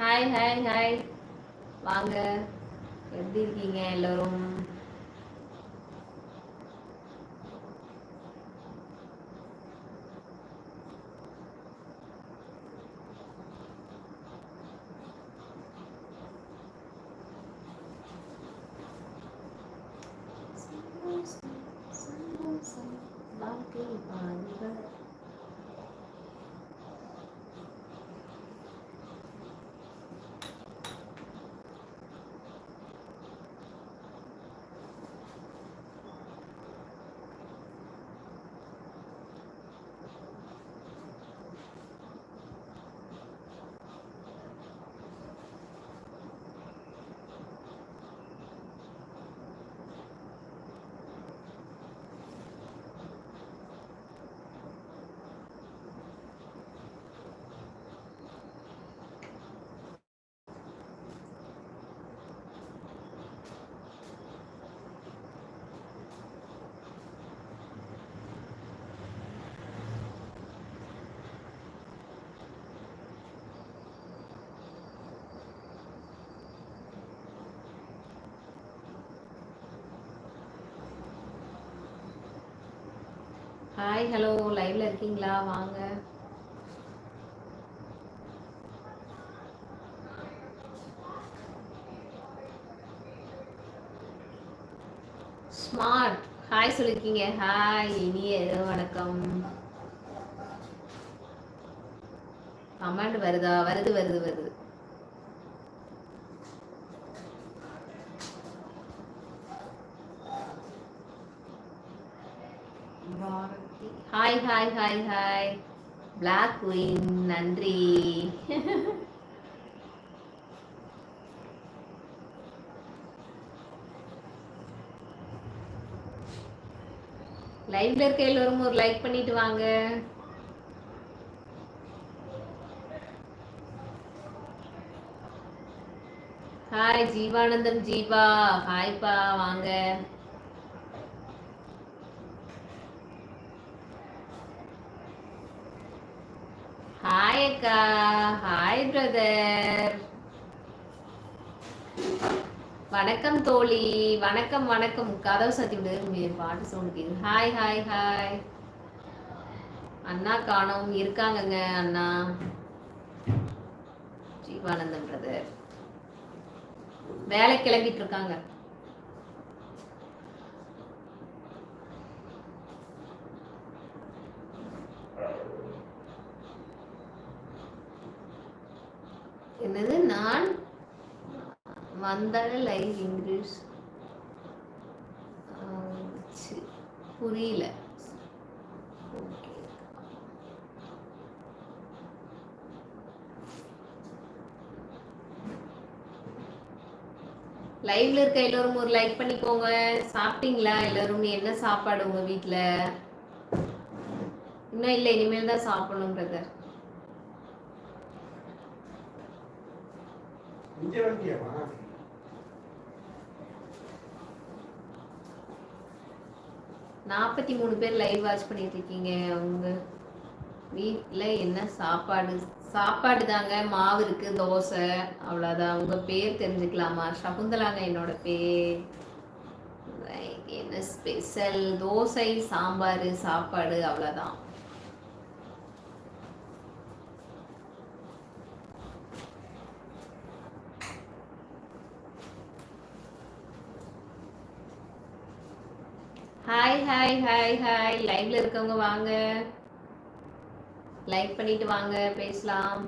Hi hi hi, வாங்க. எப்படி இருக்கீங்க எல்லாரும்? வாழ்க்கை பாதைகள். ஹாய் ஹலோ, லைவ்ல இருக்கீங்களா? வாங்க. ஸ்மார்ட் ஹாய் சொல்லிருக்கீங்க. ஹாய், இனிய வணக்கம். கமெண்ட் வருதா? வருது வருது வருது. Hi hi hi hi, black queen, நன்றி. லைவ்ல இருக்க எல்லோரும் ஒரு லைக் பண்ணிட்டு வாங்க. ஹாய் ஜீவானந்தம், ஜீவா ஹாய்ப்பா, வாங்க. ஹாய் அக்கா, ஹாய் பிரதர், வணக்கம் தோழி, வணக்கம் வணக்கம். கதவு சத்தி விடு, பாட்டு சவுண்ட் கேக்குது. Hi hi hi. அண்ணா காணோம், இருக்காங்கங்க அண்ணா. ஜீவானந்தம் பிரதர் வேலை கிளம்பிட்டு இருக்காங்க. என்னது? நான் வந்தால லைவ் இங்கிலீஷ் புரியல. லைவ்ல இருக்க எல்லாரும் ஒரு லைக் பண்ணிக்கோங்க. சாப்பிட்டீங்களா எல்லாரும்? என்ன சாப்பாடு உங்க வீட்டுல? இன்னும் இல்லை, இனிமேல் தான் சாப்பிடணும் பிரதர். இங்க வந்தியாமா? 43 பேர் லைவ் வாட்ச் பண்ணிட்டு இருக்கீங்க. உங்க வீட்டுல என்ன சாப்பாடு? சாப்பாடு தாங்க, மாவு இருக்கு, தோசை, அவ்வளவுதான். உங்க பேர் தெரிஞ்சுக்கலாமா? சகுந்தலாங்க என்னோட பேர். என்ன ஸ்பெஷல்? தோசை, சாம்பார், சாப்பாடு, அவ்வளவுதான். ஹாய் ஹாய் ஹாய் ஹாய், லைவ்ல இருக்கவங்க வாங்க, லைக் பண்ணிட்டு வாங்க, பேசலாம்.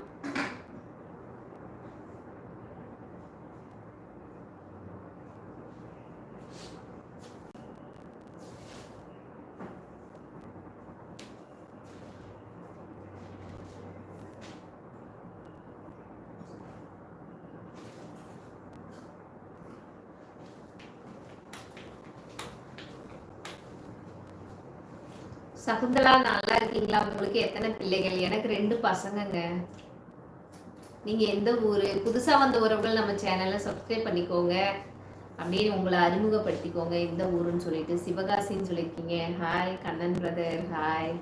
சகுந்தலா நல்லா இருக்கீங்களா? உங்களுக்கு எத்தனை பிள்ளைகள்? எனக்கு 2 பசங்கங்க. நீங்க எந்த ஊரு? புதுசா வந்த உறவுகள் நம்ம சேனலை சப்ஸ்கிரைப் பண்ணிக்கோங்க. அப்படியே உங்களை அறிமுகப்படுத்திக்கோங்க, எந்த ஊருன்னு சொல்லிட்டு. சிவகாசின்னு சொல்லியிருக்கீங்க. Hi Kannan brother, hi.